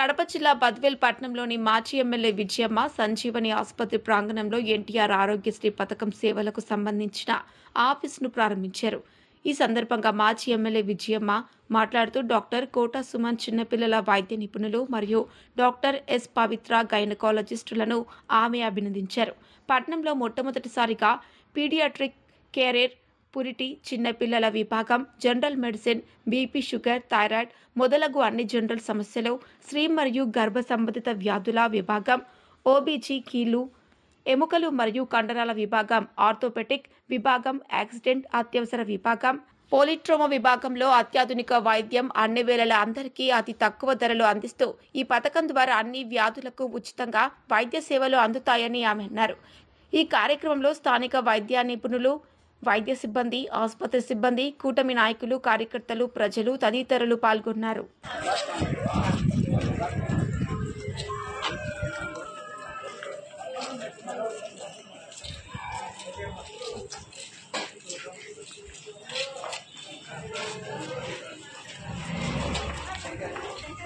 కడప జిల్లా బద్వేల్ పట్టణంలోని మాజీ ఎమ్మెల్యే విజయమ్మ సంజీవని ఆసుపత్రి ప్రాంగణంలో ఎన్టీఆర్ ఆరోగ్యశ్రీ పథకం సేవలకు సంబంధించిన ఆఫీసును ప్రారంభించారు. ఈ సందర్భంగా మాజీ ఎమ్మెల్యే విజయమ్మ మాట్లాడుతూ డాక్టర్ కోట సుమన్ చిన్నపిల్లల వైద్య నిపుణులు మరియు డాక్టర్ ఎస్ పవిత్ర గైనకాలజిస్టులను ఆమె అభినందించారు. పట్టణంలో మొట్టమొదటిసారిగా పీడియాట్రిక్ కేరేర్ పురిటి చిన్నపిల్లల విభాగం, general medicine, BP, sugar, thyroid మొదలగు అన్ని జనరల్ సమస్యలు, స్త్రీ మరియు గర్భ సంబంధిత వ్యాధుల విభాగం, ఓబీజీ, కీళ్లు, ఎముకలు మరియు కండరాల విభాగం, ఆర్థోపెటిక్ విభాగం, యాక్సిడెంట్ అత్యవసర విభాగం, పోలిట్రోమా విభాగంలో అత్యాధునిక వైద్యం అన్ని వేళల అందరికీ అతి తక్కువ ధరలు అందిస్తూ ఈ పథకం ద్వారా అన్ని వ్యాధులకు ఉచితంగా వైద్య సేవలు అందుతాయని ఆమె అన్నారు. ఈ కార్యక్రమంలో స్థానిక వైద్య నిపుణులు, వైద్య సిబ్బంది, ఆసుపత్రి సిబ్బంది, కూటమి నాయకులు, కార్యకర్తలు, ప్రజలు తదితరులు పాల్గొన్నారు.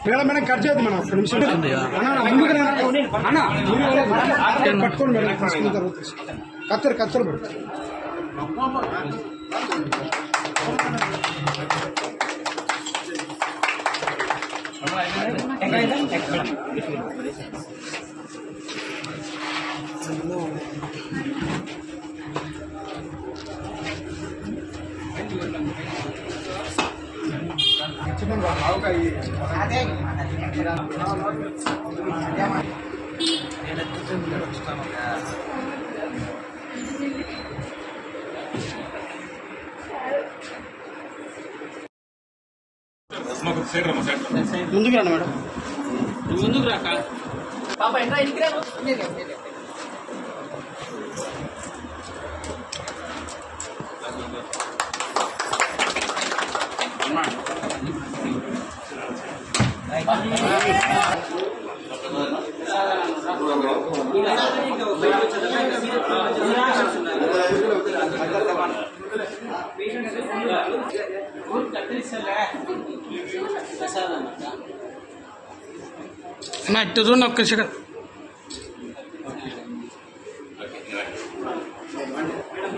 మేడం కట్ చేయదు మనం ఒక్క నిమిషం పట్టుకోండి మేడం తీసుకున్న తర్వాత కత్తెర పడుతుంది. ముందుకు రండి మేడం, ముందుకు రాక పాప ఎంట్రా ఇంటికి రా. ఇటు చూడండి ఒక్క సెకండ్.